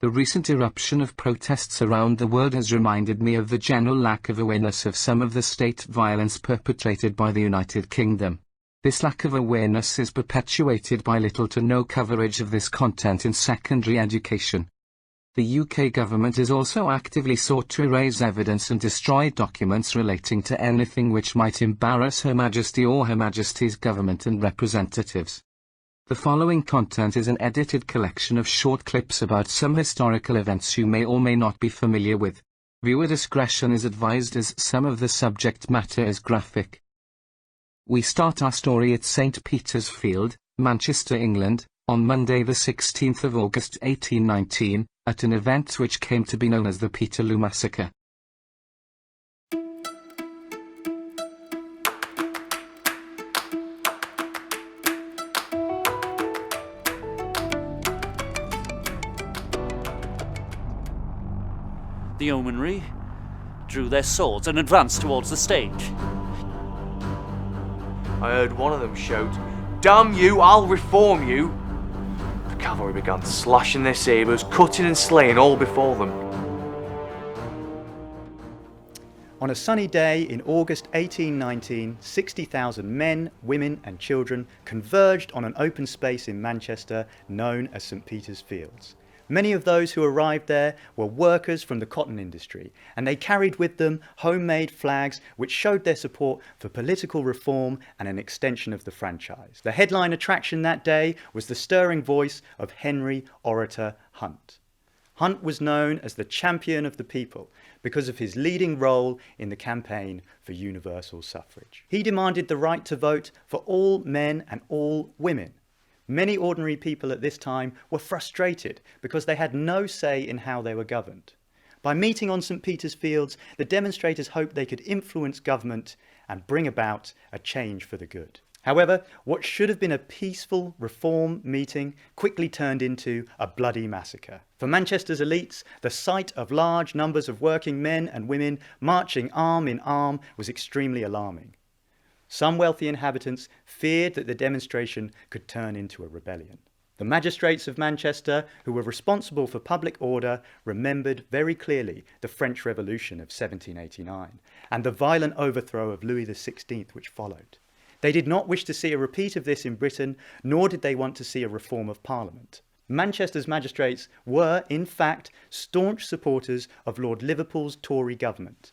The recent eruption of protests around the world has reminded me of the general lack of awareness of some of the state violence perpetrated by the United Kingdom. This lack of awareness is perpetuated by little to no coverage of this content in secondary education. The UK government has also actively sought to erase evidence and destroy documents relating to anything which might embarrass Her Majesty or Her Majesty's government and representatives. The following content is an edited collection of short clips about some historical events you may or may not be familiar with. Viewer discretion is advised as some of the subject matter is graphic. We start our story at St. Peter's Field, Manchester, England, on Monday the 16th of August 1819, at an event which came to be known as the Peterloo Massacre. The yeomanry drew their swords and advanced towards the stage. I heard one of them shout, "Damn you, I'll reform you!" The cavalry began slashing their sabres, cutting and slaying all before them. On a sunny day in August 1819, 60,000 men, women and children converged on an open space in Manchester known as St. Peter's Fields. Many of those who arrived there were workers from the cotton industry, and they carried with them homemade flags which showed their support for political reform and an extension of the franchise. The headline attraction that day was the stirring voice of Henry Orator Hunt. Hunt was known as the champion of the people because of his leading role in the campaign for universal suffrage. He demanded the right to vote for all men and all women. Many ordinary people at this time were frustrated because they had no say in how they were governed. By meeting on St. Peter's Fields, the demonstrators hoped they could influence government and bring about a change for the good. However, what should have been a peaceful reform meeting quickly turned into a bloody massacre. For Manchester's elites, the sight of large numbers of working men and women marching arm in arm was extremely alarming. Some wealthy inhabitants feared that the demonstration could turn into a rebellion. The magistrates of Manchester, who were responsible for public order, remembered very clearly the French Revolution of 1789 and the violent overthrow of Louis XVI which followed. They did not wish to see a repeat of this in Britain, nor did they want to see a reform of Parliament. Manchester's magistrates were, in fact, staunch supporters of Lord Liverpool's Tory government.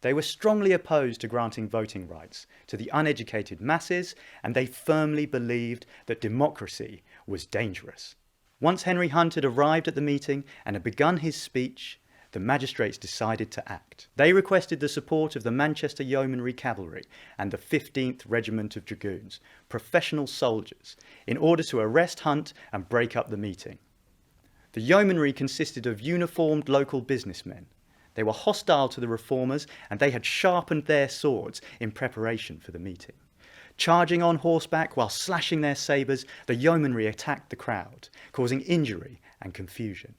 They were strongly opposed to granting voting rights to the uneducated masses, and they firmly believed that democracy was dangerous. Once Henry Hunt had arrived at the meeting and had begun his speech, the magistrates decided to act. They requested the support of the Manchester Yeomanry Cavalry and the 15th Regiment of Dragoons, professional soldiers, in order to arrest Hunt and break up the meeting. The yeomanry consisted of uniformed local businessmen. They were hostile to the reformers, and they had sharpened their swords in preparation for the meeting. Charging on horseback while slashing their sabres, the yeomanry attacked the crowd, causing injury and confusion.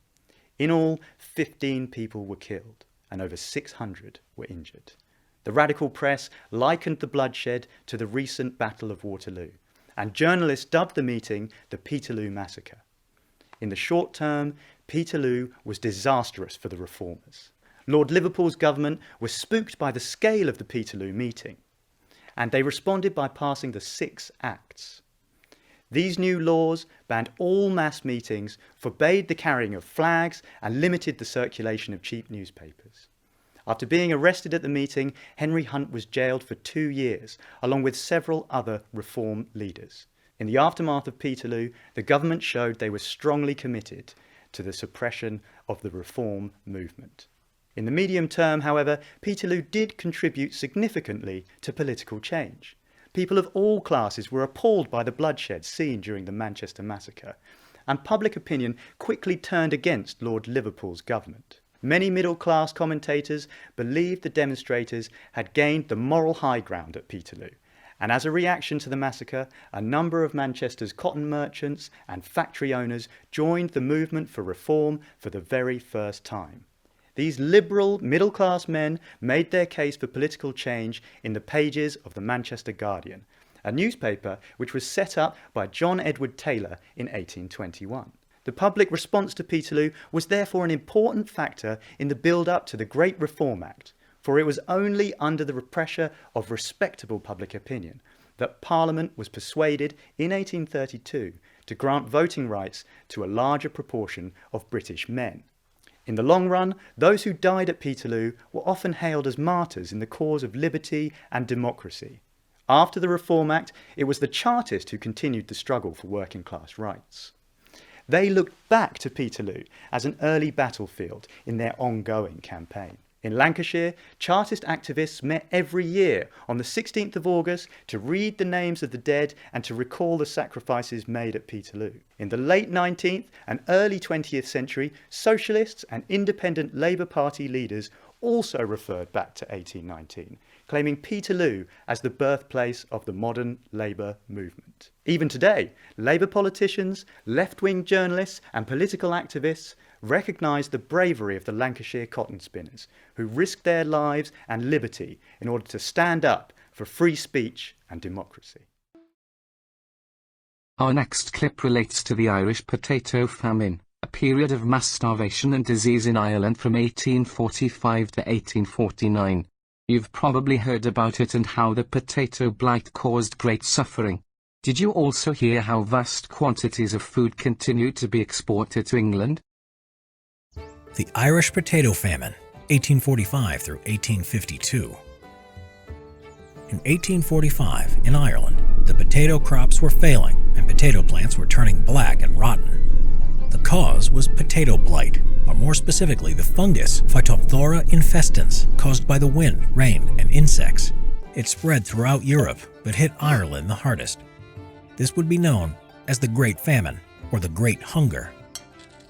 In all, 15 people were killed, and over 600 were injured. The radical press likened the bloodshed to the recent Battle of Waterloo, and journalists dubbed the meeting the Peterloo Massacre. In the short term, Peterloo was disastrous for the reformers. Lord Liverpool's government was spooked by the scale of the Peterloo meeting, and they responded by passing the 6 Acts. These new laws banned all mass meetings, forbade the carrying of flags, and limited the circulation of cheap newspapers. After being arrested at the meeting, Henry Hunt was jailed for 2 years, along with several other reform leaders. In the aftermath of Peterloo, the government showed they were strongly committed to the suppression of the reform movement. In the medium term, however, Peterloo did contribute significantly to political change. People of all classes were appalled by the bloodshed seen during the Manchester Massacre, and public opinion quickly turned against Lord Liverpool's government. Many middle-class commentators believed the demonstrators had gained the moral high ground at Peterloo, and as a reaction to the massacre, a number of Manchester's cotton merchants and factory owners joined the movement for reform for the very first time. These liberal, middle-class men made their case for political change in the pages of the Manchester Guardian, a newspaper which was set up by John Edward Taylor in 1821. The public response to Peterloo was therefore an important factor in the build-up to the Great Reform Act, for it was only under the pressure of respectable public opinion that Parliament was persuaded in 1832 to grant voting rights to a larger proportion of British men. In the long run, those who died at Peterloo were often hailed as martyrs in the cause of liberty and democracy. After the Reform Act, it was the Chartists who continued the struggle for working class rights. They looked back to Peterloo as an early battlefield in their ongoing campaign. In Lancashire, Chartist activists met every year on the 16th of August to read the names of the dead and to recall the sacrifices made at Peterloo. In the late 19th and early 20th century, socialists and independent Labour Party leaders also referred back to 1819, claiming Peterloo as the birthplace of the modern Labour movement. Even today, Labour politicians, left-wing journalists and political activists recognise the bravery of the Lancashire cotton spinners, who risked their lives and liberty in order to stand up for free speech and democracy. Our next clip relates to the Irish potato famine, a period of mass starvation and disease in Ireland from 1845 to 1849. You've probably heard about it and how the potato blight caused great suffering. Did you also hear how vast quantities of food continued to be exported to England? The Irish Potato Famine, 1845 through 1852. In 1845, in Ireland, the potato crops were failing and potato plants were turning black and rotten. The cause was potato blight, or more specifically the fungus Phytophthora infestans, caused by the wind, rain, and insects. It spread throughout Europe, but hit Ireland the hardest. This would be known as the Great Famine, or the Great Hunger.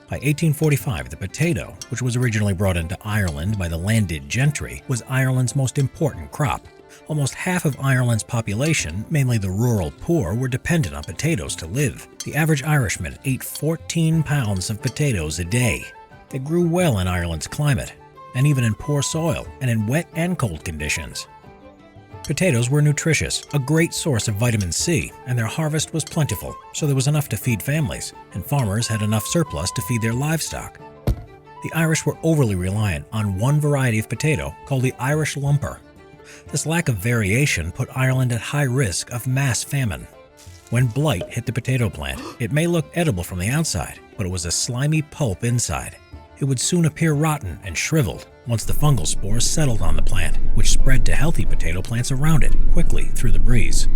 By 1845, the potato, which was originally brought into Ireland by the landed gentry, was Ireland's most important crop. Almost half of Ireland's population, mainly the rural poor, were dependent on potatoes to live. The average Irishman ate 14 pounds of potatoes a day. They grew well in Ireland's climate, and even in poor soil and in wet and cold conditions. Potatoes were nutritious, a great source of vitamin C, and their harvest was plentiful, so there was enough to feed families, and farmers had enough surplus to feed their livestock. The Irish were overly reliant on one variety of potato called the Irish lumper. This lack of variation put Ireland at high risk of mass famine. When blight hit the potato plant, it may look edible from the outside, but it was a slimy pulp inside. It would soon appear rotten and shriveled once the fungal spores settled on the plant, which spread to healthy potato plants around it quickly through the breeze.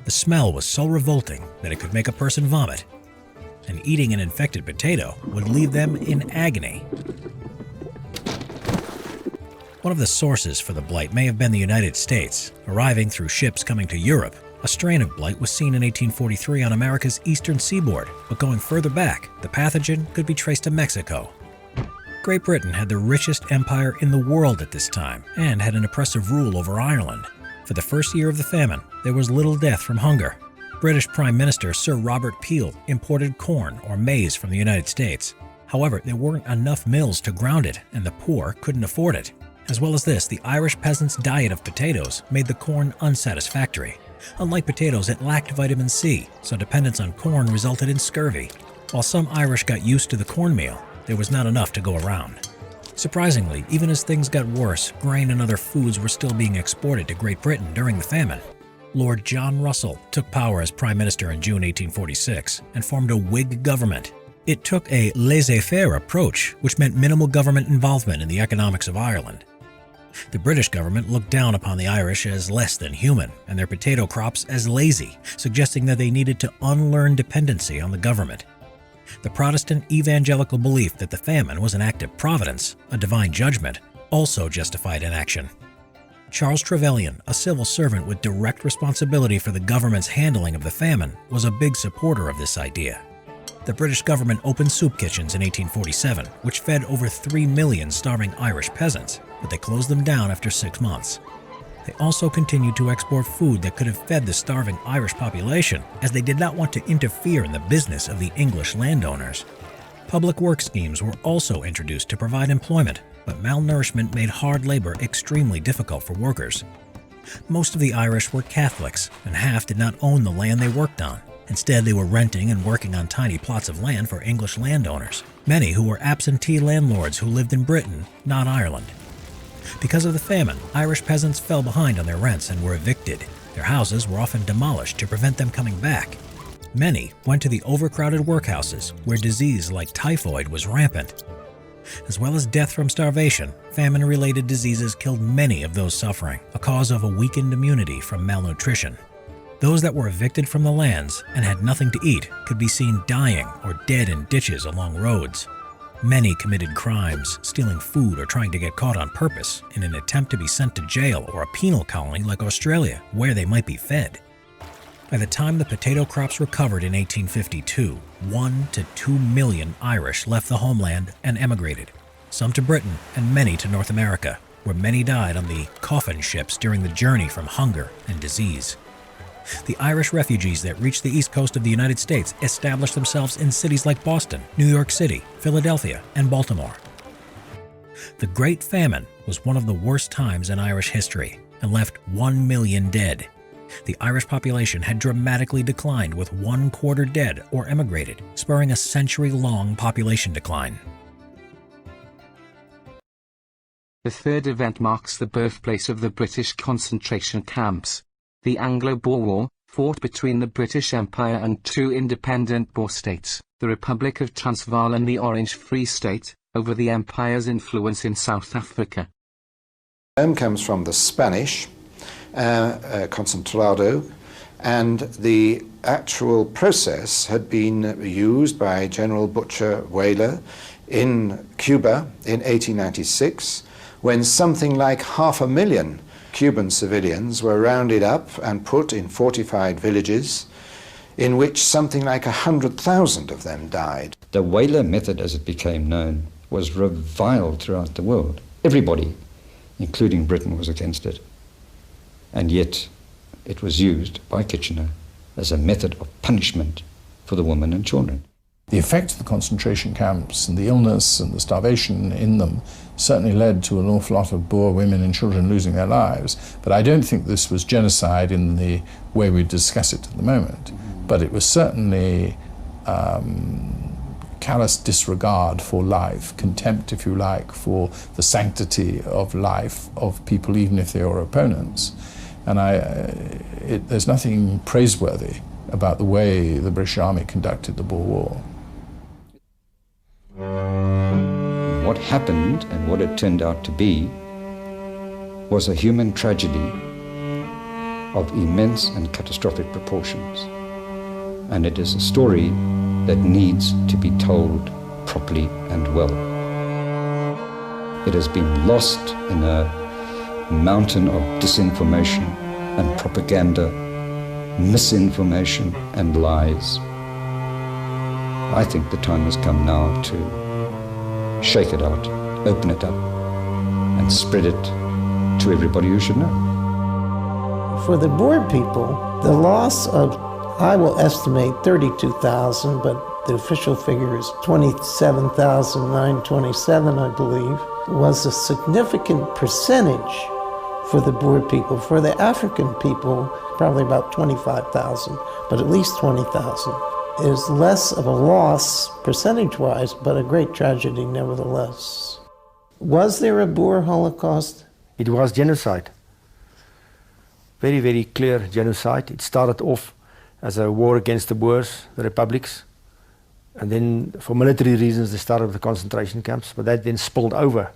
The smell was so revolting that it could make a person vomit, and eating an infected potato would leave them in agony. One of the sources for the blight may have been the United States. Arriving through ships coming to Europe, a strain of blight was seen in 1843 on America's eastern seaboard, but going further back, the pathogen could be traced to Mexico. Great Britain had the richest empire in the world at this time and had an oppressive rule over Ireland. For the first year of the famine, there was little death from hunger. British Prime Minister Sir Robert Peel imported corn or maize from the United States. However, there weren't enough mills to ground it, and the poor couldn't afford it. As well as this, the Irish peasants' diet of potatoes made the corn unsatisfactory. Unlike potatoes, it lacked vitamin C, so dependence on corn resulted in scurvy. While some Irish got used to the cornmeal, there was not enough to go around. Surprisingly, even as things got worse, grain and other foods were still being exported to Great Britain during the famine. Lord John Russell took power as Prime Minister in June 1846 and formed a Whig government. It took a laissez-faire approach, which meant minimal government involvement in the economics of Ireland. The British government looked down upon the Irish as less than human and their potato crops as lazy, suggesting that they needed to unlearn dependency on the government. The Protestant evangelical belief that the famine was an act of providence, a divine judgment, also justified inaction. Charles Trevelyan, a civil servant with direct responsibility for the government's handling of the famine, was a big supporter of this idea. The British government opened soup kitchens in 1847, which fed over 3 million starving Irish peasants, but they closed them down after 6 months. They also continued to export food that could have fed the starving Irish population, as they did not want to interfere in the business of the English landowners. Public work schemes were also introduced to provide employment, but malnourishment made hard labor extremely difficult for workers. Most of the Irish were Catholics, and half did not own the land they worked on, Instead, they were renting and working on tiny plots of land for English landowners, many who were absentee landlords who lived in Britain, not Ireland. Because of the famine, Irish peasants fell behind on their rents and were evicted. Their houses were often demolished to prevent them coming back. Many went to the overcrowded workhouses, where disease like typhoid was rampant. As well as death from starvation, famine-related diseases killed many of those suffering, a cause of a weakened immunity from malnutrition. Those that were evicted from the lands and had nothing to eat could be seen dying or dead in ditches along roads. Many committed crimes, stealing food or trying to get caught on purpose in an attempt to be sent to jail or a penal colony like Australia, where they might be fed. By the time the potato crops recovered in 1852, 1 to 2 million Irish left the homeland and emigrated, some to Britain and many to North America, where many died on the coffin ships during the journey from hunger and disease. The Irish refugees that reached the east coast of the United States established themselves in cities like Boston, New York City, Philadelphia, and Baltimore. The Great Famine was one of the worst times in Irish history and left 1 million dead. The Irish population had dramatically declined, with 1/4 dead or emigrated, spurring a century-long population decline. The third event marks the birthplace of the British concentration camps. The Anglo-Boer War, fought between the British Empire and two independent Boer states, the Republic of Transvaal and the Orange Free State, over the Empire's influence in South Africa. The term comes from the Spanish, concentrado, and the actual process had been used by General Butcher Weyler in Cuba in 1896, when something like 500,000 Cuban civilians were rounded up and put in fortified villages, in which something like 100,000 of them died. The Weyler method, as it became known, was reviled throughout the world. Everybody, including Britain, was against it. And yet it was used by Kitchener as a method of punishment for the women and children. The effect of the concentration camps and the illness and the starvation in them certainly led to an awful lot of Boer women and children losing their lives. But I don't think this was genocide in the way we discuss it at the moment. But it was certainly callous disregard for life, contempt, if you like, for the sanctity of life of people, even if they were opponents. And there's nothing praiseworthy about the way the British Army conducted the Boer War. What happened and what it turned out to be was a human tragedy of immense and catastrophic proportions. And it is a story that needs to be told properly and well. It has been lost in a mountain of disinformation and propaganda, misinformation and lies. I think the time has come now to shake it out, open it up, and spread it to everybody who should know. For the Boer people, the loss of, I will estimate 32,000, but the official figure is 27,927, I believe, was a significant percentage for the Boer people. For the African people, probably about 25,000, but at least 20,000. Is less of a loss percentage-wise, but a great tragedy nevertheless. Was there a Boer Holocaust? It was genocide. Very, very clear genocide. It started off as a war against the Boers, the republics, and then for military reasons they started the concentration camps, but that then spilled over.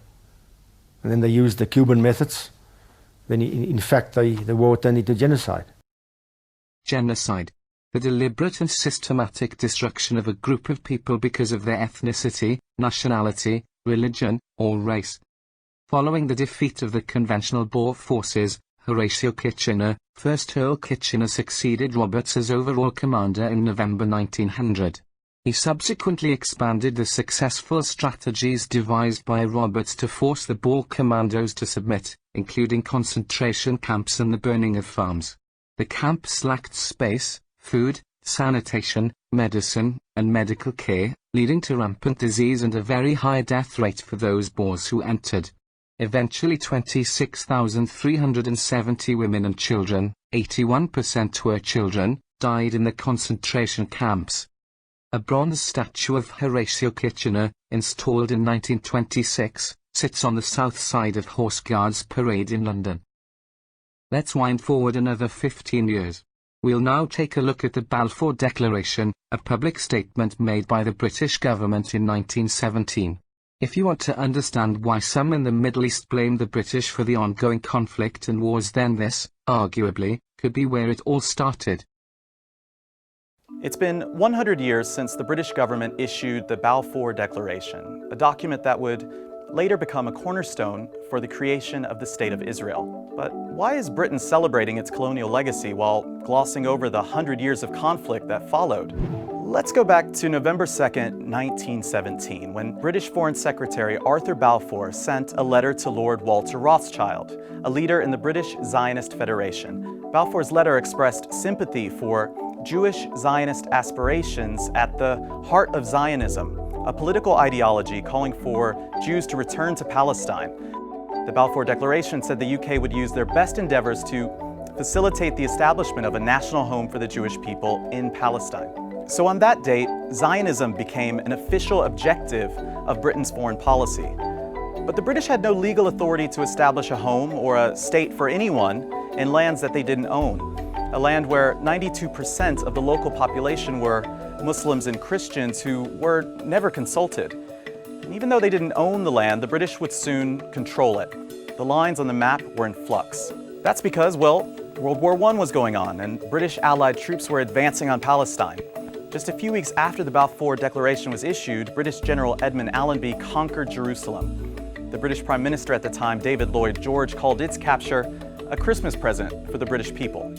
And then they used the Cuban methods. Then in fact the war turned into genocide. Genocide. The deliberate and systematic destruction of a group of people because of their ethnicity, nationality, religion, or race. Following the defeat of the conventional Boer forces, Horatio Kitchener, 1st Earl Kitchener, succeeded Roberts as overall commander in November 1900. He subsequently expanded the successful strategies devised by Roberts to force the Boer commandos to submit, including concentration camps and the burning of farms. The camps lacked space, food, sanitation, medicine, and medical care, leading to rampant disease and a very high death rate for those Boers who entered. Eventually 26,370 women and children, 81% were children, died in the concentration camps. A bronze statue of Horatio Kitchener, installed in 1926, sits on the south side of Horse Guards Parade in London. Let's wind forward another 15 years. We'll now take a look at the Balfour Declaration, a public statement made by the British government in 1917. If you want to understand why some in the Middle East blame the British for the ongoing conflict and wars, then this, arguably, could be where it all started. It's been 100 years since the British government issued the Balfour Declaration, a document that would later become a cornerstone for the creation of the State of Israel. But why is Britain celebrating its colonial legacy while glossing over the 100 years of conflict that followed? Let's go back to November 2nd, 1917, when British Foreign Secretary Arthur Balfour sent a letter to Lord Walter Rothschild, a leader in the British Zionist Federation. Balfour's letter expressed sympathy for Jewish Zionist aspirations at the heart of Zionism, a political ideology calling for Jews to return to Palestine. The Balfour Declaration said the UK would use their best endeavors to facilitate the establishment of a national home for the Jewish people in Palestine. So on that date, Zionism became an official objective of Britain's foreign policy. But the British had no legal authority to establish a home or a state for anyone in lands that they didn't own, a land where 92% of the local population were Muslims and Christians who were never consulted. And even though they didn't own the land, the British would soon control it. The lines on the map were in flux. That's because, well, World War I was going on and British Allied troops were advancing on Palestine. Just a few weeks after the Balfour Declaration was issued, British General Edmund Allenby conquered Jerusalem. The British Prime Minister at the time, David Lloyd George, called its capture a Christmas present for the British people.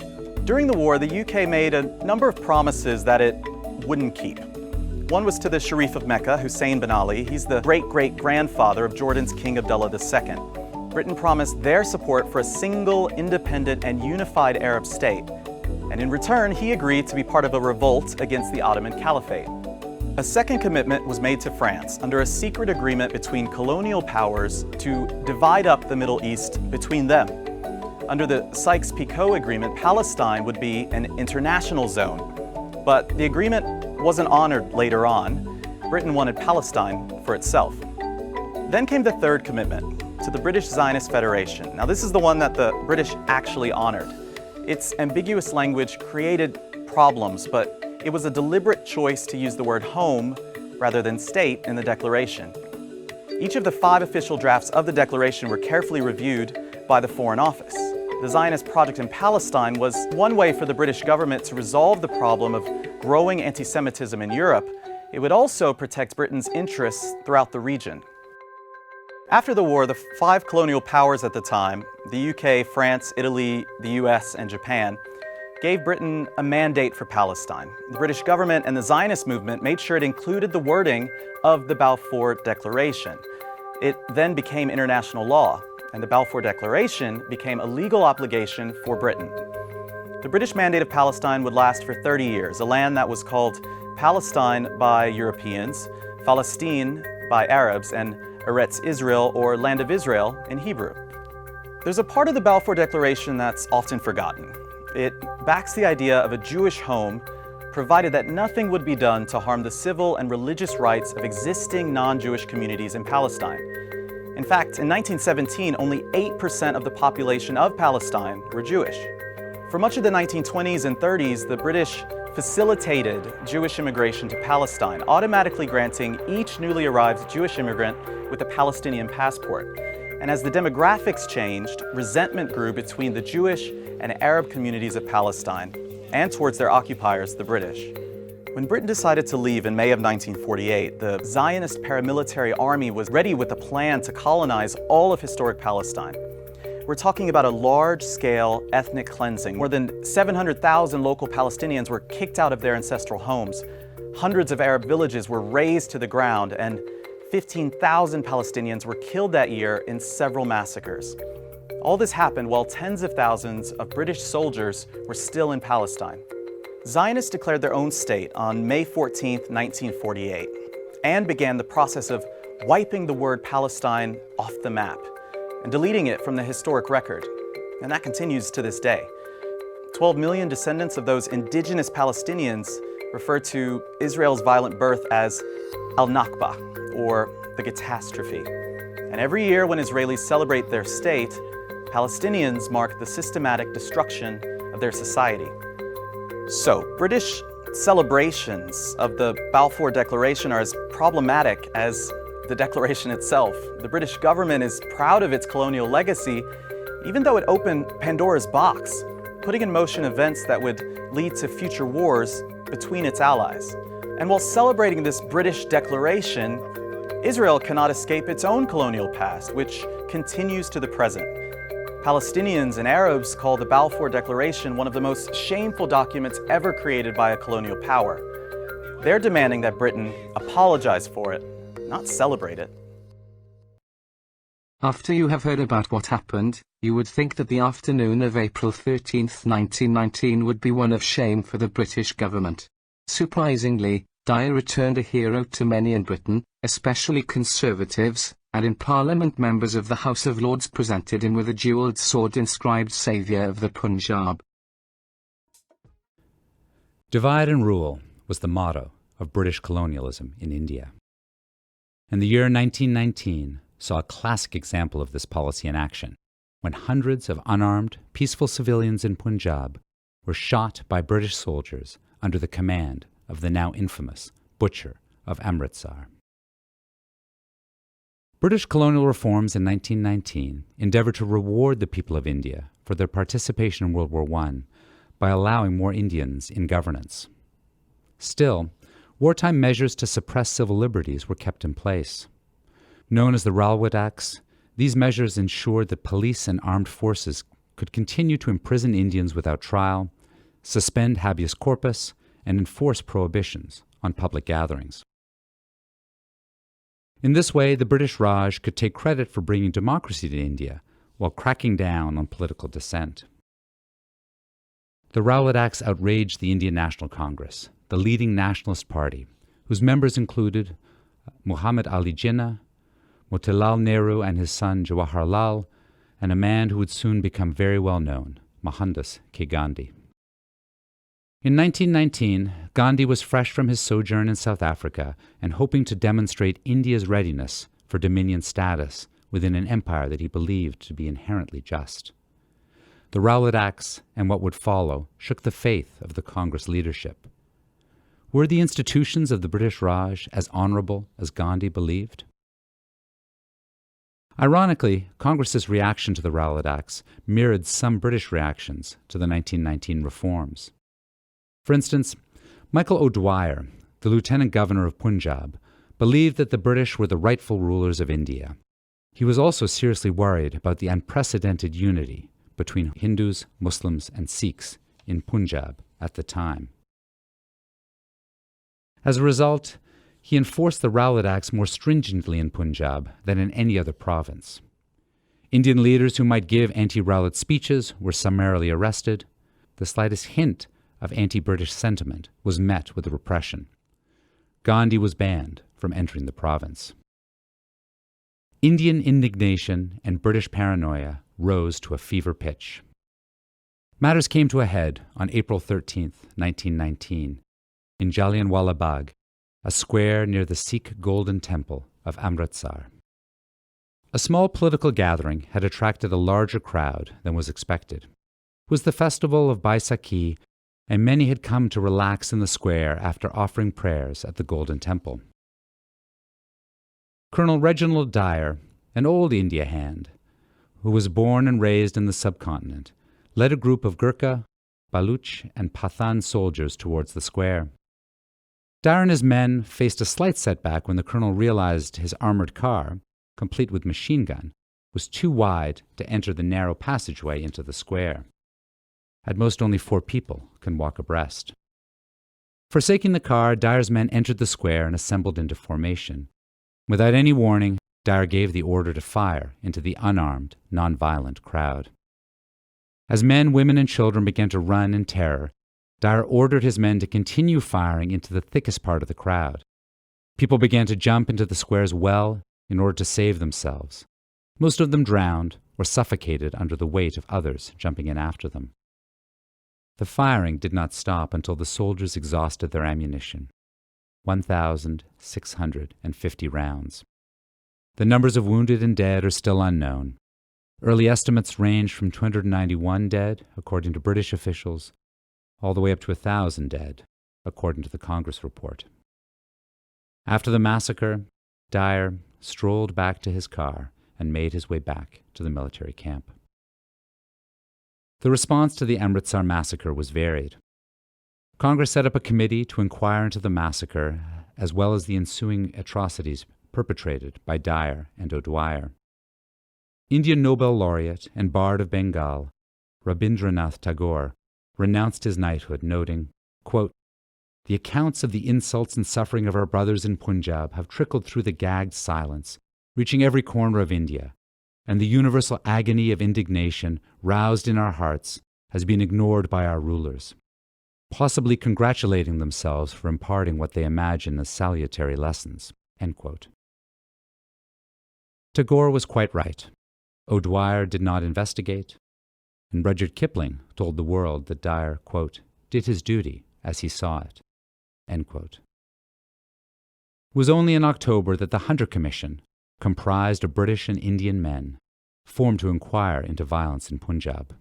During the war, the UK made a number of promises that it wouldn't keep. One was to the Sharif of Mecca, Hussein bin Ali. He's the great-great-grandfather of Jordan's King Abdullah II. Britain promised their support for a single, independent, and unified Arab state. And in return, he agreed to be part of a revolt against the Ottoman Caliphate. A second commitment was made to France under a secret agreement between colonial powers to divide up the Middle East between them. Under the Sykes-Picot Agreement, Palestine would be an international zone. But the agreement wasn't honored later on. Britain wanted Palestine for itself. Then came the third commitment, to the British Zionist Federation. Now this is the one that the British actually honored. Its ambiguous language created problems, but it was a deliberate choice to use the word home rather than state in the declaration. Each of the 5 official drafts of the declaration were carefully reviewed by the Foreign Office. The Zionist project in Palestine was one way for the British government to resolve the problem of growing anti-Semitism in Europe. It would also protect Britain's interests throughout the region. After the war, the 5 colonial powers at the time, the UK, France, Italy, the US, and Japan, gave Britain a mandate for Palestine. The British government and the Zionist movement made sure it included the wording of the Balfour Declaration. It then became international law, and the Balfour Declaration became a legal obligation for Britain. The British Mandate of Palestine would last for 30 years, a land that was called Palestine by Europeans, Palestine by Arabs, and Eretz Israel, or Land of Israel, in Hebrew. There's a part of the Balfour Declaration that's often forgotten. It backs the idea of a Jewish home, provided that nothing would be done to harm the civil and religious rights of existing non-Jewish communities in Palestine. In fact, in 1917, only 8% of the population of Palestine were Jewish. For much of the 1920s and 30s, the British facilitated Jewish immigration to Palestine, automatically granting each newly arrived Jewish immigrant with a Palestinian passport. And as the demographics changed, resentment grew between the Jewish and Arab communities of Palestine and towards their occupiers, the British. When Britain decided to leave in May of 1948, the Zionist paramilitary army was ready with a plan to colonize all of historic Palestine. We're talking about a large-scale ethnic cleansing. More than 700,000 local Palestinians were kicked out of their ancestral homes. Hundreds of Arab villages were razed to the ground, and 15,000 Palestinians were killed that year in several massacres. All this happened while tens of thousands of British soldiers were still in Palestine. Zionists declared their own state on May 14, 1948, and began the process of wiping the word Palestine off the map and deleting it from the historic record. And that continues to this day. 12 million descendants of those indigenous Palestinians refer to Israel's violent birth as al-Nakba, or the catastrophe. And every year when Israelis celebrate their state, Palestinians mark the systematic destruction of their society. So, British celebrations of the Balfour Declaration are as problematic as the declaration itself. The British government is proud of its colonial legacy, even though it opened Pandora's box, putting in motion events that would lead to future wars between its allies. And while celebrating this British declaration, Israel cannot escape its own colonial past, which continues to the present. Palestinians and Arabs call the Balfour Declaration one of the most shameful documents ever created by a colonial power. They're demanding that Britain apologize for it, not celebrate it. After you have heard about what happened, you would think that the afternoon of April 13, 1919 would be one of shame for the British government. Surprisingly, Dyer returned a hero to many in Britain, especially Conservatives, and in Parliament members of the House of Lords presented him with a jewelled sword inscribed Saviour of the Punjab. Divide and rule was the motto of British colonialism in India. And the year 1919 saw a classic example of this policy in action, when hundreds of unarmed, peaceful civilians in Punjab were shot by British soldiers under the command of the now infamous Butcher of Amritsar. British colonial reforms in 1919 endeavored to reward the people of India for their participation in World War I by allowing more Indians in governance. Still, wartime measures to suppress civil liberties were kept in place. Known as the Railway Acts, these measures ensured that police and armed forces could continue to imprison Indians without trial, suspend habeas corpus, and enforce prohibitions on public gatherings. In this way, the British Raj could take credit for bringing democracy to India while cracking down on political dissent. The Rowlatt Acts outraged the Indian National Congress, the leading nationalist party, whose members included Muhammad Ali Jinnah, Motilal Nehru and his son Jawaharlal, and a man who would soon become very well known, Mohandas K. Gandhi. In 1919, Gandhi was fresh from his sojourn in South Africa and hoping to demonstrate India's readiness for dominion status within an empire that he believed to be inherently just. The Rowlatt Acts and what would follow shook the faith of the Congress leadership. Were the institutions of the British Raj as honorable as Gandhi believed? Ironically, Congress's reaction to the Rowlatt Acts mirrored some British reactions to the 1919 reforms. For instance, Michael O'Dwyer, the Lieutenant Governor of Punjab, believed that the British were the rightful rulers of India. He was also seriously worried about the unprecedented unity between Hindus, Muslims, and Sikhs in Punjab at the time. As a result, he enforced the Rowlatt Acts more stringently in Punjab than in any other province. Indian leaders who might give anti-Rowlatt speeches were summarily arrested. The slightest hint of anti-British sentiment was met with repression. Gandhi was banned from entering the province. Indian indignation and British paranoia rose to a fever pitch. Matters came to a head on April 13, 1919, in Jallianwala Bagh, a square near the Sikh Golden Temple of Amritsar. A small political gathering had attracted a larger crowd than was expected. It was the festival of Baisakhi, and many had come to relax in the square after offering prayers at the Golden Temple. Colonel Reginald Dyer, an old India hand, who was born and raised in the subcontinent, led a group of Gurkha, Baluch, and Pathan soldiers towards the square. Dyer and his men faced a slight setback when the colonel realized his armored car, complete with machine gun, was too wide to enter the narrow passageway into the square. At most, only 4 people can walk abreast. Forsaking the car, Dyer's men entered the square and assembled into formation. Without any warning, Dyer gave the order to fire into the unarmed, non-violent crowd. As men, women, and children began to run in terror, Dyer ordered his men to continue firing into the thickest part of the crowd. People began to jump into the square's well in order to save themselves. Most of them drowned or suffocated under the weight of others jumping in after them. The firing did not stop until the soldiers exhausted their ammunition, 1,650 rounds. The numbers of wounded and dead are still unknown. Early estimates range from 291 dead, according to British officials, all the way up to 1,000 dead, according to the Congress report. After the massacre, Dyer strolled back to his car and made his way back to the military camp. The response to the Amritsar massacre was varied. Congress set up a committee to inquire into the massacre as well as the ensuing atrocities perpetrated by Dyer and O'Dwyer. Indian Nobel laureate and bard of Bengal, Rabindranath Tagore, renounced his knighthood, noting, quote, "The accounts of the insults and suffering of our brothers in Punjab have trickled through the gagged silence, reaching every corner of India, and the universal agony of indignation roused in our hearts has been ignored by our rulers, possibly congratulating themselves for imparting what they imagine as salutary lessons." End quote. Tagore was quite right. O'Dwyer did not investigate, and Rudyard Kipling told the world that Dyer, quote, "did his duty as he saw it." End quote. It was only in October that the Hunter Commission, comprised of British and Indian men, formed to inquire into violence in Punjab.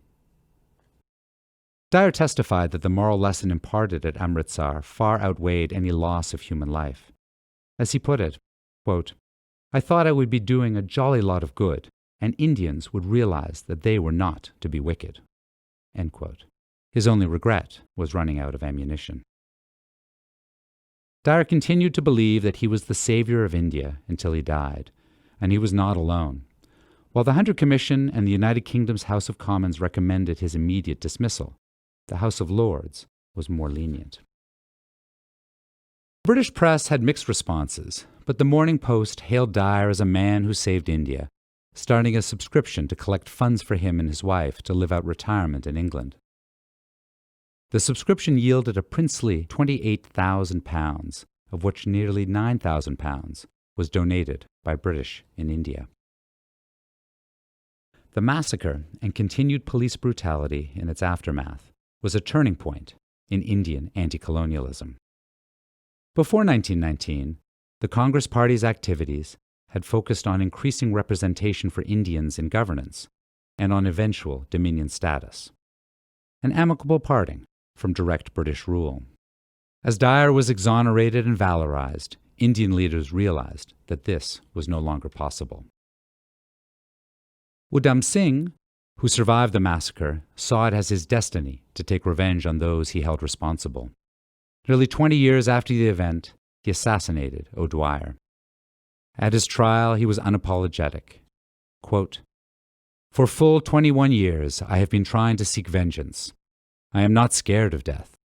Dyer testified that the moral lesson imparted at Amritsar far outweighed any loss of human life. As he put it, quote, "I thought I would be doing a jolly lot of good, and Indians would realize that they were not to be wicked." End quote. His only regret was running out of ammunition. Dyer continued to believe that he was the savior of India until he died, and he was not alone. While the Hunter Commission and the United Kingdom's House of Commons recommended his immediate dismissal, the House of Lords was more lenient. The British press had mixed responses, but the Morning Post hailed Dyer as a man who saved India, starting a subscription to collect funds for him and his wife to live out retirement in England. The subscription yielded a princely £28,000, of which nearly £9,000 was donated by British in India. The massacre and continued police brutality in its aftermath was a turning point in Indian anti-colonialism. Before 1919, the Congress Party's activities had focused on increasing representation for Indians in governance and on eventual Dominion status. An amicable parting from direct British rule. As Dyer was exonerated and valorized, Indian leaders realized that this was no longer possible. Udham Singh, who survived the massacre, saw it as his destiny to take revenge on those he held responsible. Nearly 20 years after the event, he assassinated O'Dwyer. At his trial, he was unapologetic. Quote, "For full 21 years, I have been trying to seek vengeance. I am not scared of death.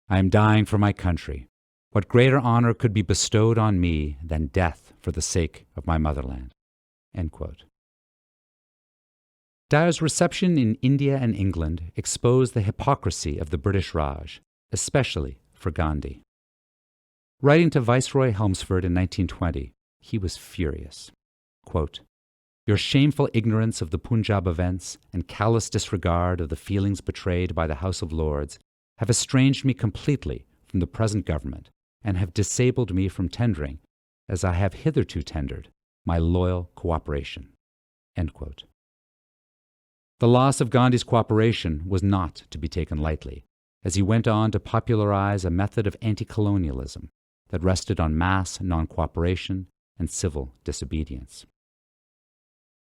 I am dying for my country. What greater honor could be bestowed on me than death for the sake of my motherland?" End quote. Dyer's reception in India and England exposed the hypocrisy of the British Raj, especially for Gandhi. Writing to Viceroy Helmsford in 1920, he was furious. Quote, "Your shameful ignorance of the Punjab events and callous disregard of the feelings betrayed by the House of Lords have estranged me completely from the present government and have disabled me from tendering, as I have hitherto tendered, my loyal cooperation." End quote. The loss of Gandhi's cooperation was not to be taken lightly, as he went on to popularize a method of anti-colonialism that rested on mass non-cooperation and civil disobedience.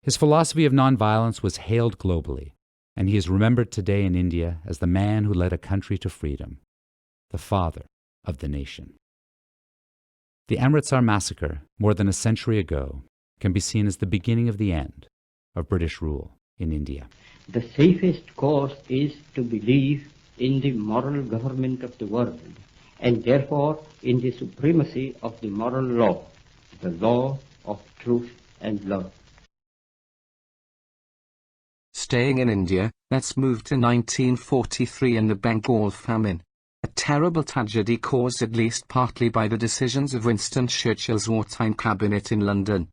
His philosophy of nonviolence was hailed globally, and he is remembered today in India as the man who led a country to freedom, the father of the nation. The Amritsar massacre, more than a century ago, can be seen as the beginning of the end of British rule in India. The safest course is to believe in the moral government of the world, and therefore in the supremacy of the moral law, the law of truth and love. Staying in India, let's move to 1943 and the Bengal famine. A terrible tragedy caused at least partly by the decisions of Winston Churchill's wartime cabinet in London.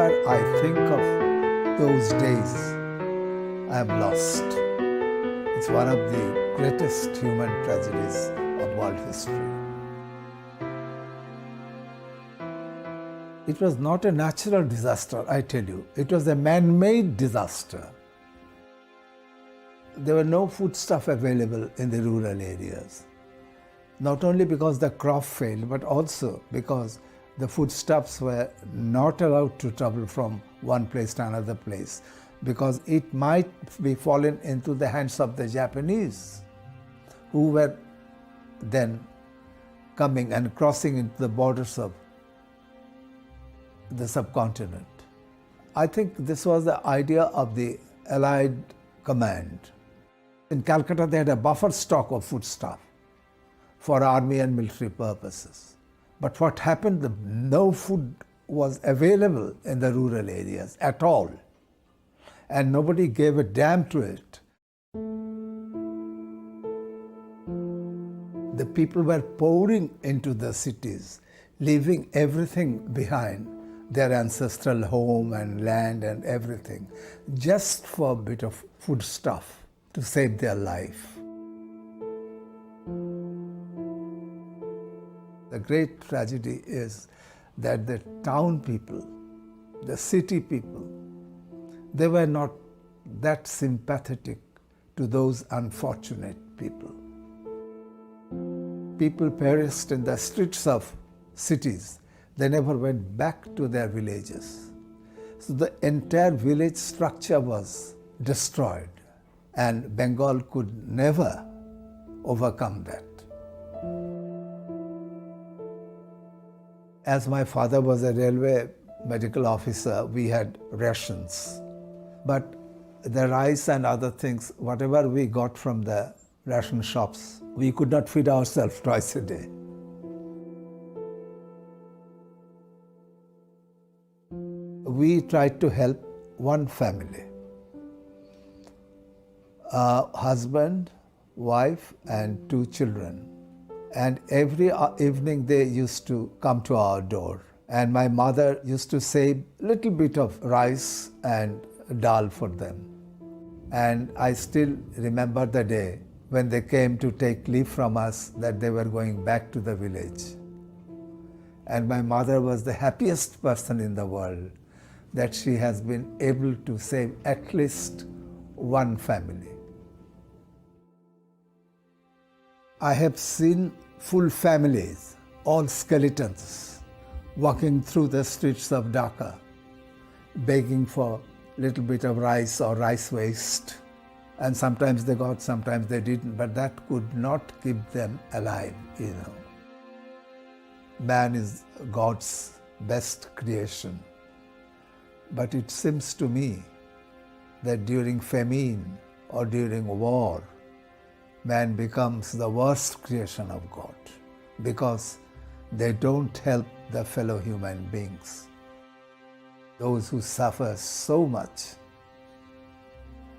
whenever I think of those days, I am lost. It's one of the greatest human tragedies of world history. It was not a natural disaster, I tell you. It was a man-made disaster. There were no foodstuff available in the rural areas. Not only because the crop failed, but also because the foodstuffs were not allowed to travel from one place to another place, because it might be fallen into the hands of the Japanese, who were then coming and crossing into the borders of the subcontinent. I think this was the idea of the Allied command. In Calcutta, they had a buffer stock of foodstuff for army and military purposes. But what happened, no food was available in the rural areas at all. And nobody gave a damn to it. The people were pouring into the cities, leaving everything behind, their ancestral home and land and everything, just for a bit of foodstuff to save their life. The great tragedy is that the town people, the city people, they were not that sympathetic to those unfortunate people. People perished in the streets of cities. They never went back to their villages. So the entire village structure was destroyed, and Bengal could never overcome that. As my father was a railway medical officer, we had rations. But the rice and other things, whatever we got from the ration shops, we could not feed ourselves twice a day. We tried to help one family, a husband, wife, and 2 children. And every evening they used to come to our door. And my mother used to save a little bit of rice and dal for them. And I still remember the day when they came to take leave from us, that they were going back to the village. And my mother was the happiest person in the world, that she has been able to save at least one family. I have seen full families, all skeletons, walking through the streets of Dhaka, begging for a little bit of rice or rice waste. And sometimes they got, sometimes they didn't, but that could not keep them alive, you know. Man is God's best creation. But it seems to me that during famine or during war, man becomes the worst creation of God, because they don't help the fellow human beings, those who suffer so much,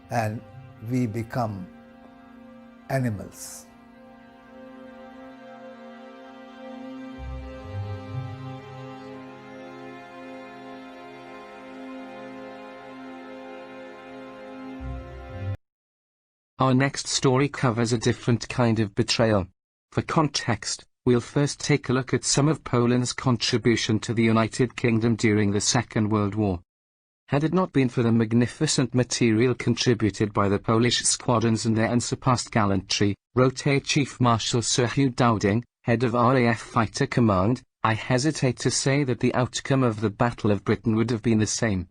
and we become animals. Our next story covers a different kind of betrayal. For context, we'll first take a look at some of Poland's contribution to the United Kingdom during the Second World War. Had it not been for the magnificent material contributed by the Polish squadrons and their unsurpassed gallantry, wrote Air Chief Marshal Sir Hugh Dowding, head of RAF Fighter Command, I hesitate to say that the outcome of the Battle of Britain would have been the same.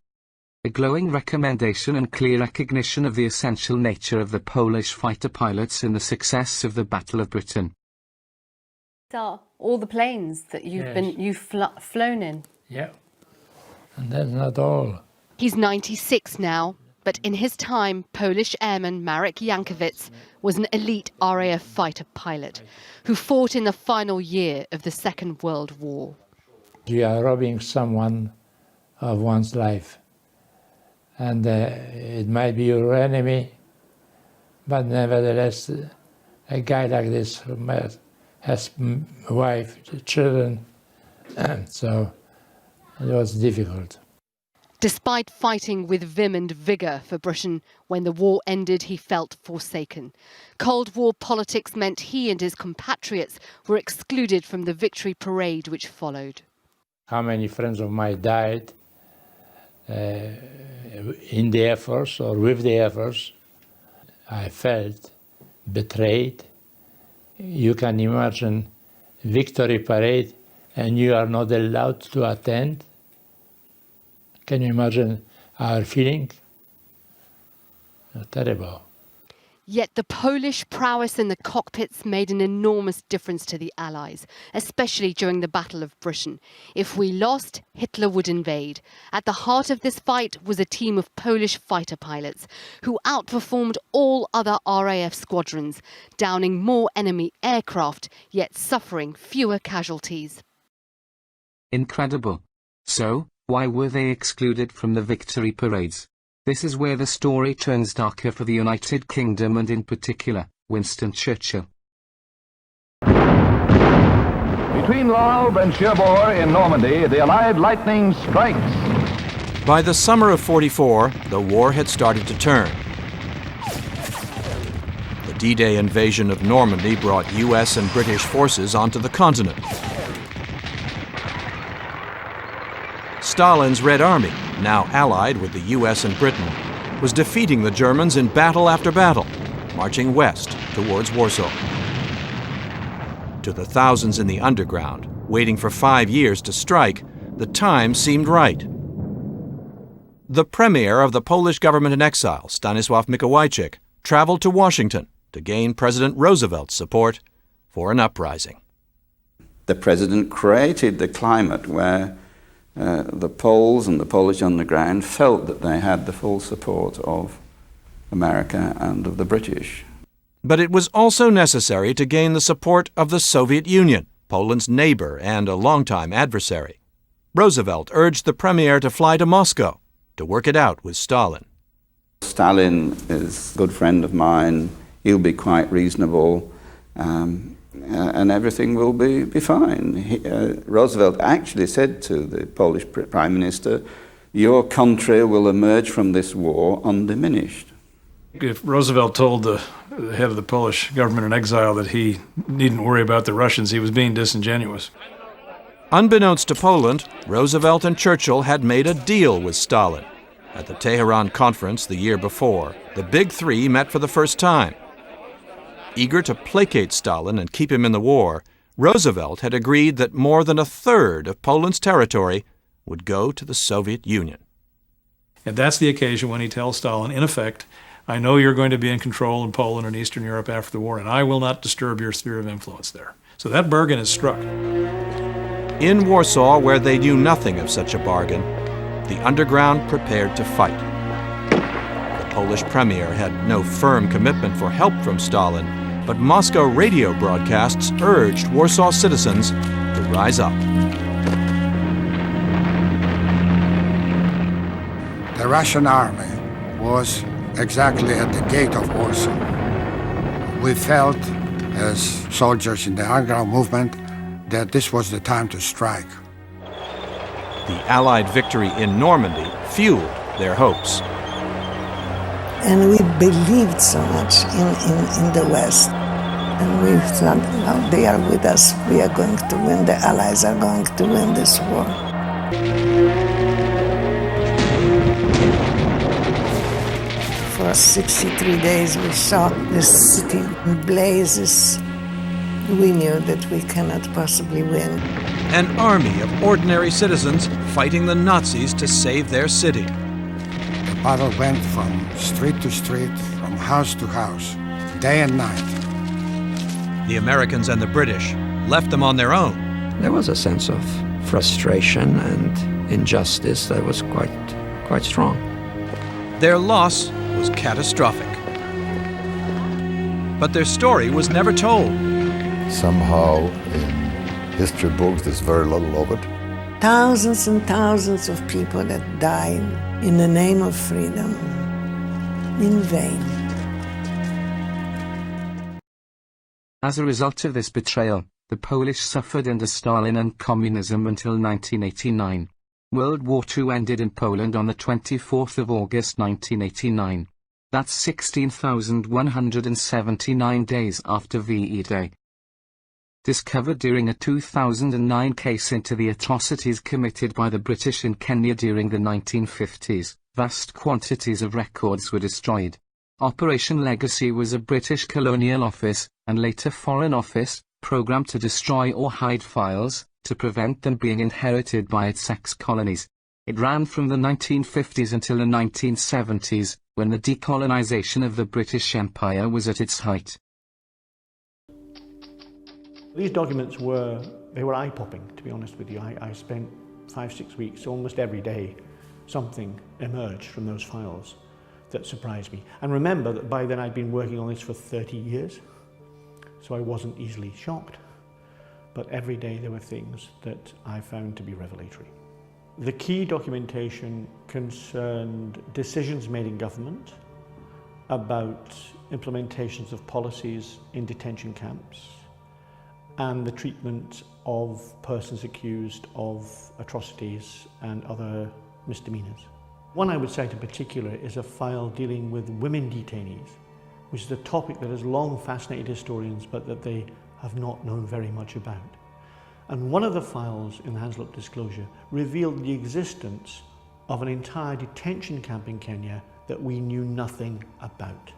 A glowing recommendation and clear recognition of the essential nature of the Polish fighter pilots in the success of the Battle of Britain. Are all the planes that you've flown in? Yeah, and that's not all. He's 96 now, but in his time, Polish airman Marek Jankiewicz was an elite RAF fighter pilot who fought in the final year of the Second World War. You are robbing someone of one's life, and it might be your enemy, but nevertheless, a guy like this who has a wife, children, so it was difficult. Despite fighting with vim and vigour for Britain, when the war ended, he felt forsaken. Cold War politics meant he and his compatriots were excluded from the victory parade which followed. How many friends of mine died in the Air Force or with the Air Force? I felt betrayed. You can imagine victory parade and you are not allowed to attend. Can you imagine our feeling? Terrible. Yet the Polish prowess in the cockpits made an enormous difference to the Allies, especially during the Battle of Britain. If we lost, Hitler would invade. At the heart of this fight was a team of Polish fighter pilots who outperformed all other RAF squadrons, downing more enemy aircraft, yet suffering fewer casualties. Incredible. So, why were they excluded from the victory parades? This is where the story turns darker for the United Kingdom and in particular, Winston Churchill. Between Laurel and Cherbourg in Normandy, the Allied lightning strikes. By the summer of '44, the war had started to turn. The D-Day invasion of Normandy brought US and British forces onto the continent. Stalin's Red Army, now allied with the US and Britain, was defeating the Germans in battle after battle, marching west towards Warsaw. To the thousands in the underground, waiting for 5 years to strike, the time seemed right. The premier of the Polish government in exile, Stanisław Mikołajczyk, traveled to Washington to gain President Roosevelt's support for an uprising. The president created the climate where the Poles and the Polish underground felt that they had the full support of America and of the British. But it was also necessary to gain the support of the Soviet Union, Poland's neighbor and a longtime adversary. Roosevelt urged the premier to fly to Moscow to work it out with Stalin. Stalin is a good friend of mine. He'll be quite reasonable. And everything will be fine. Roosevelt actually said to the Polish Prime Minister, your country will emerge from this war undiminished. If Roosevelt told the head of the Polish government in exile that he needn't worry about the Russians, he was being disingenuous. Unbeknownst to Poland, Roosevelt and Churchill had made a deal with Stalin. At the Tehran conference the year before, the Big Three met for the first time. Eager to placate Stalin and keep him in the war, Roosevelt had agreed that more than a third of Poland's territory would go to the Soviet Union. And that's the occasion when he tells Stalin, in effect, I know you're going to be in control in Poland and Eastern Europe after the war, and I will not disturb your sphere of influence there. So that bargain is struck. In Warsaw, where they knew nothing of such a bargain, the underground prepared to fight. The Polish premier had no firm commitment for help from Stalin, but Moscow radio broadcasts urged Warsaw citizens to rise up. The Russian army was exactly at the gate of Warsaw. We felt, as soldiers in the underground movement, that this was the time to strike. The Allied victory in Normandy fueled their hopes. And we believed so much in the West. And we thought, now they are with us, we are going to win, the Allies are going to win this war. For 63 days we saw this city in blazes. We knew that we cannot possibly win. An army of ordinary citizens fighting the Nazis to save their city. The battle went from street to street, from house to house, day and night. The Americans and the British left them on their own. There was a sense of frustration and injustice that was quite strong. Their loss was catastrophic. But their story was never told. Somehow in history books there's very little of it. Thousands and thousands of people that died in the name of freedom, in vain. As a result of this betrayal, the Polish suffered under Stalin and communism until 1989. World War II ended in Poland on the 24th of August 1989. That's 16,179 days after VE Day. Discovered during a 2009 case into the atrocities committed by the British in Kenya during the 1950s, vast quantities of records were destroyed. Operation Legacy was a British colonial office, and later Foreign Office, programmed to destroy or hide files, to prevent them being inherited by its ex-colonies. It ran from the 1950s until the 1970s, when the decolonization of the British Empire was at its height. These documents were eye-popping, to be honest with you. I spent 5-6 weeks, almost every day, something emerged from those files that surprised me. And remember that by then I'd been working on this for 30 years, so I wasn't easily shocked. But every day there were things that I found to be revelatory. The key documentation concerned decisions made in government about implementations of policies in detention camps and the treatment of persons accused of atrocities and other misdemeanors. One I would cite in particular is a file dealing with women detainees, which is a topic that has long fascinated historians but that they have not known very much about. And one of the files in the Hanslope disclosure revealed the existence of an entire detention camp in Kenya that we knew nothing about.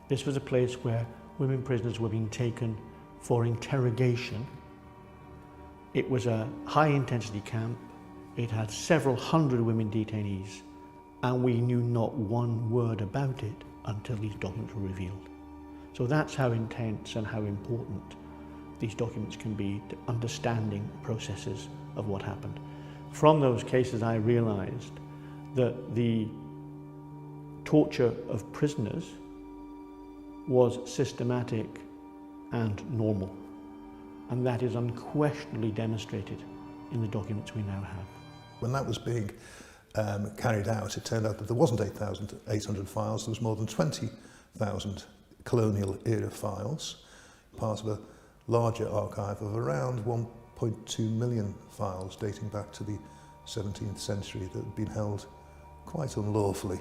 This was a place where women prisoners were being taken for interrogation. It was a high-intensity camp. It had several hundred women detainees, and we knew not one word about it until these documents were revealed. So that's how intense and how important these documents can be to understanding processes of what happened. From those cases, I realized that the torture of prisoners was systematic and normal, and that is unquestionably demonstrated in the documents we now have. When that was being carried out, it turned out that there wasn't 8,800 files, there was more than 20,000 colonial era files, part of a larger archive of around 1.2 million files dating back to the 17th century that had been held quite unlawfully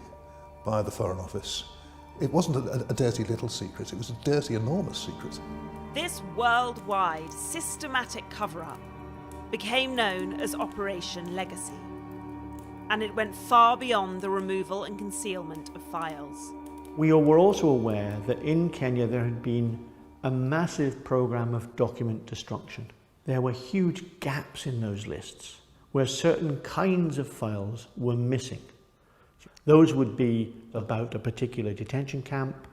by the Foreign Office. It wasn't a dirty little secret, it was a dirty, enormous secret. This worldwide systematic cover-up became known as Operation Legacy, and it went far beyond the removal and concealment of files. We were also aware that in Kenya there had been a massive program of document destruction. There were huge gaps in those lists where certain kinds of files were missing. Those would be about a particular detention camp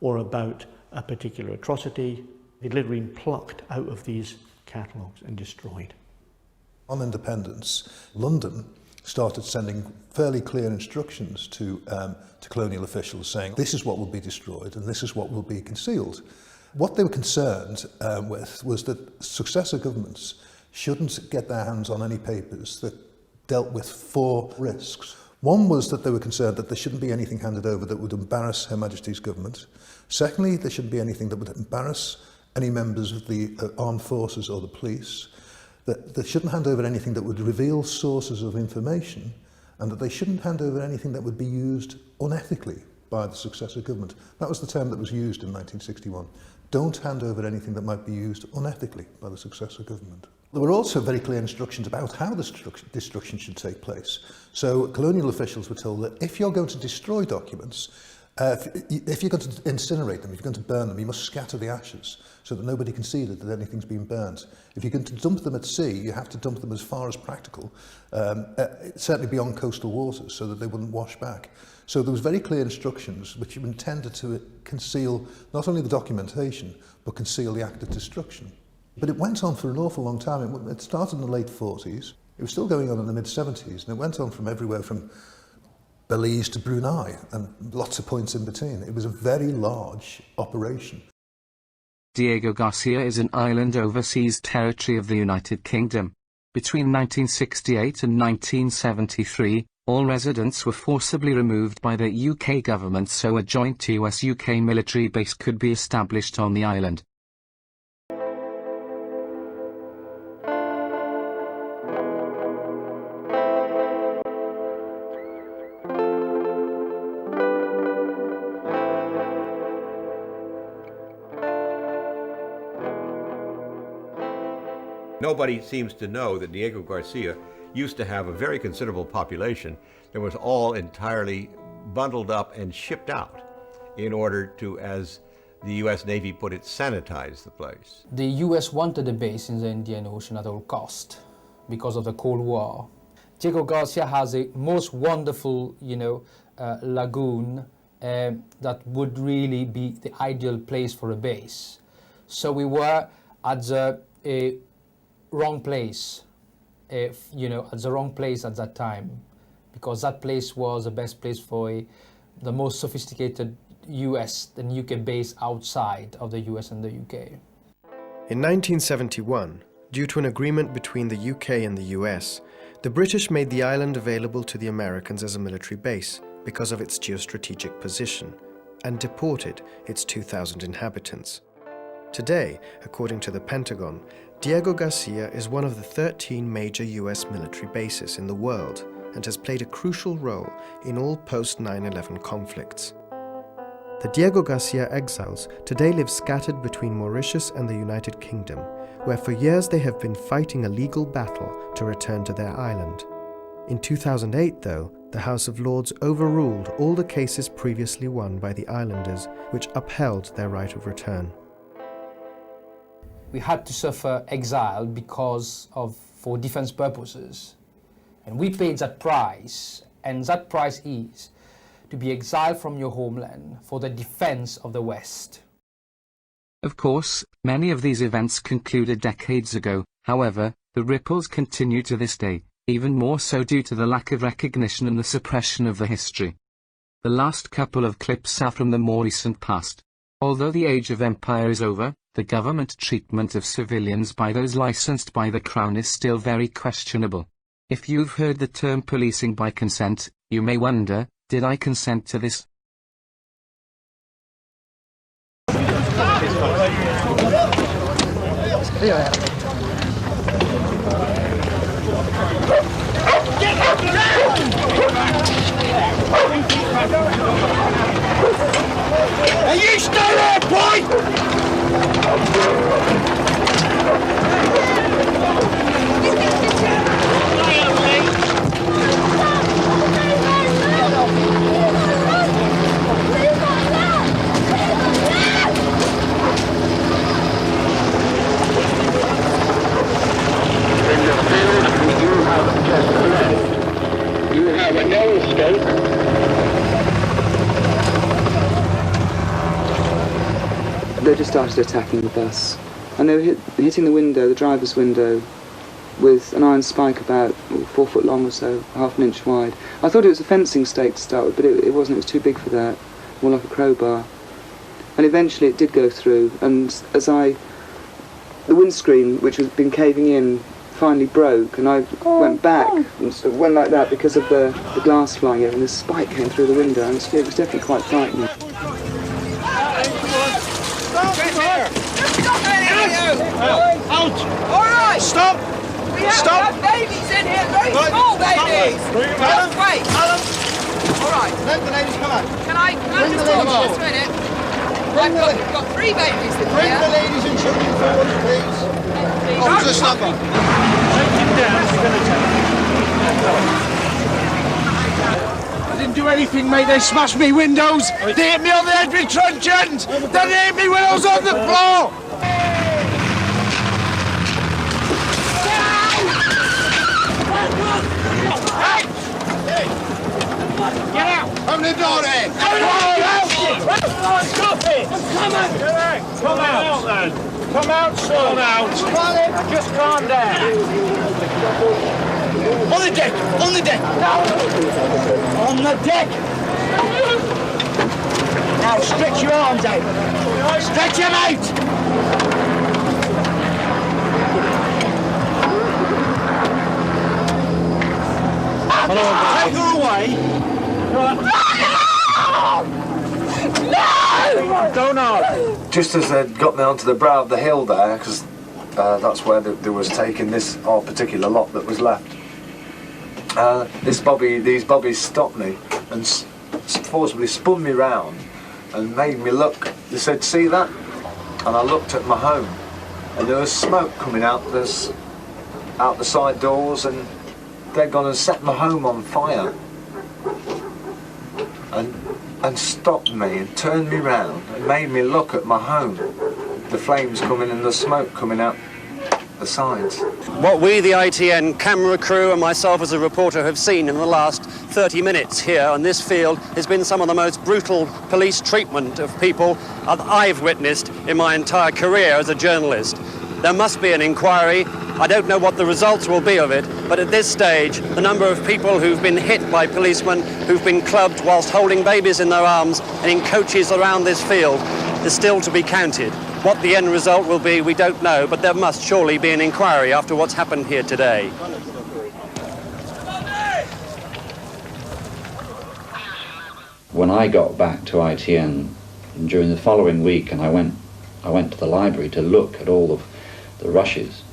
or about a particular atrocity. They'd literally been plucked out of these catalogues and destroyed. On independence, London started sending fairly clear instructions to colonial officials saying this is what will be destroyed and this is what will be concealed. What they were concerned with was that successor governments shouldn't get their hands on any papers that dealt with 4 risks. One was that they were concerned that there shouldn't be anything handed over that would embarrass Her Majesty's government. Secondly, there shouldn't be anything that would embarrass any members of the armed forces or the police. That they shouldn't hand over anything that would reveal sources of information, and that they shouldn't hand over anything that would be used unethically by the successor government. That was the term that was used in 1961. Don't hand over anything that might be used unethically by the successor government. There were also very clear instructions about how the destruction should take place. So colonial officials were told that if you're going to destroy documents, if you're going to incinerate them, if you're going to burn them, you must scatter the ashes so that nobody can see that anything's been burnt. If you're going to dump them at sea, you have to dump them as far as practical, certainly beyond coastal waters, so that they wouldn't wash back. So there was very clear instructions which were intended to conceal not only the documentation, but conceal the act of destruction. But it went on for an awful long time. It started in the late 40s. It was still going on in the mid-70s, and it went on from everywhere from Belize to Brunei, and lots of points in between. It was a very large operation. Diego Garcia is an island overseas territory of the United Kingdom. Between 1968 and 1973, all residents were forcibly removed by the UK government so a joint US-UK military base could be established on the island. Nobody seems to know that Diego Garcia used to have a very considerable population that was all entirely bundled up and shipped out in order to, as the U.S. Navy put it, sanitize the place. The U.S. wanted a base in the Indian Ocean at all cost because of the Cold War. Diego Garcia has a most wonderful, lagoon that would really be the ideal place for a base. So we were at the wrong place, at the wrong place at that time, because that place was the best place for the most sophisticated US and UK base outside of the US and the UK. In 1971, due to an agreement between the UK and the US, the British made the island available to the Americans as a military base because of its geostrategic position, and deported its 2,000 inhabitants. Today, according to the Pentagon, Diego Garcia is one of the 13 major US military bases in the world and has played a crucial role in all post-9/11 conflicts. The Diego Garcia exiles today live scattered between Mauritius and the United Kingdom, where for years they have been fighting a legal battle to return to their island. In 2008, though, the House of Lords overruled all the cases previously won by the islanders, which upheld their right of return. We had to suffer exile for defense purposes. And we paid that price, and that price is to be exiled from your homeland for the defense of the West. Of course, many of these events concluded decades ago. However, the ripples continue to this day, even more so due to the lack of recognition and the suppression of the history. The last couple of clips are from the more recent past. Although the age of empire is over, the government treatment of civilians by those licensed by the Crown is still very questionable. If you've heard the term policing by consent, you may wonder, did I consent to this? Are you still there, boy? You have a no escape. They just started attacking the bus, and they were hitting the window, the driver's window, with an iron spike about 4 foot long or so, half an inch wide. I thought it was a fencing stake to start with, but it wasn't. It was too big for that, more like a crowbar. And eventually it did go through, and the windscreen, which had been caving in, finally broke, and I went back and sort of went like that because of the glass flying in, and the spike came through the window, and it was definitely quite frightening. Out! All right! Stop! We have babies in here, very small babies! Just wait! All right. Let the ladies come out. Can I just talk for just a minute? I've got 3 babies in here. Bring the ladies and children forward, please. Officer, stop her. Take him down. I didn't do anything, mate. They smashed me windows. They hit me on the head with truncheons. They hit me when I was on the floor. Get out! Open the door then! Stop it! Come on! Come out then! Come out, son! Come out! Just calm down! On the deck! On the deck! No! On the deck! Now stretch your arms out! Stretch them out! Take her away! No! Don't know. Just as they'd got me onto the brow of the hill there, because that's where they was taking this particular lot that was left. These bobbies stopped me and forcibly spun me round and made me look. They said, "See that?" And I looked at my home, and there was smoke coming out this out the side doors, and they'd gone and set my home on fire. And stopped me and turned me round and made me look at my home. The flames coming and the smoke coming out the sides. What we, the ITN camera crew and myself as a reporter have seen in the last 30 minutes here on this field has been some of the most brutal police treatment of people that I've witnessed in my entire career as a journalist. There must be an inquiry. I don't know what the results will be of it, but at this stage, the number of people who've been hit by policemen, who've been clubbed whilst holding babies in their arms and in coaches around this field is still to be counted. What the end result will be, we don't know, but there must surely be an inquiry after what's happened here today. When I got back to ITN during the following week, and I went to the library to look at all of the rushes,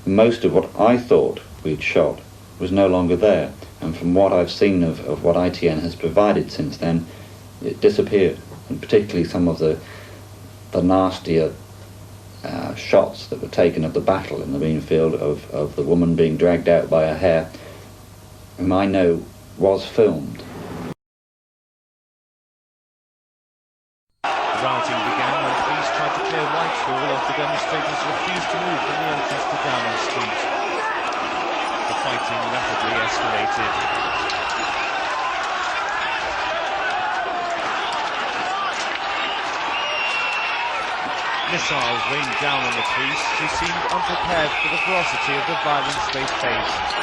most of what I thought we'd shot was no longer there, and from what I've seen of what ITN has provided since then, it disappeared, and particularly some of the nastier shots that were taken of the battle in the beanfield of the woman being dragged out by her hair, whom I know was filmed. The rioting began when police tried to clear Whitehall after demonstrators refused to move from the entrance to Downing Street. The fighting rapidly escalated. Missiles rained down on the police, who seemed unprepared for the ferocity of the violence they faced.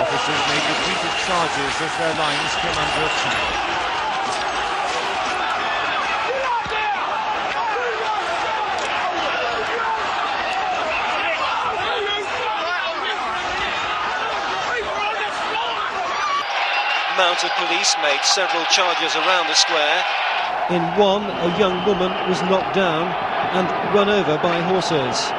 Officers made repeated charges as their lines came under attack. Mounted police made several charges around the square. In one, a young woman was knocked down and run over by horses.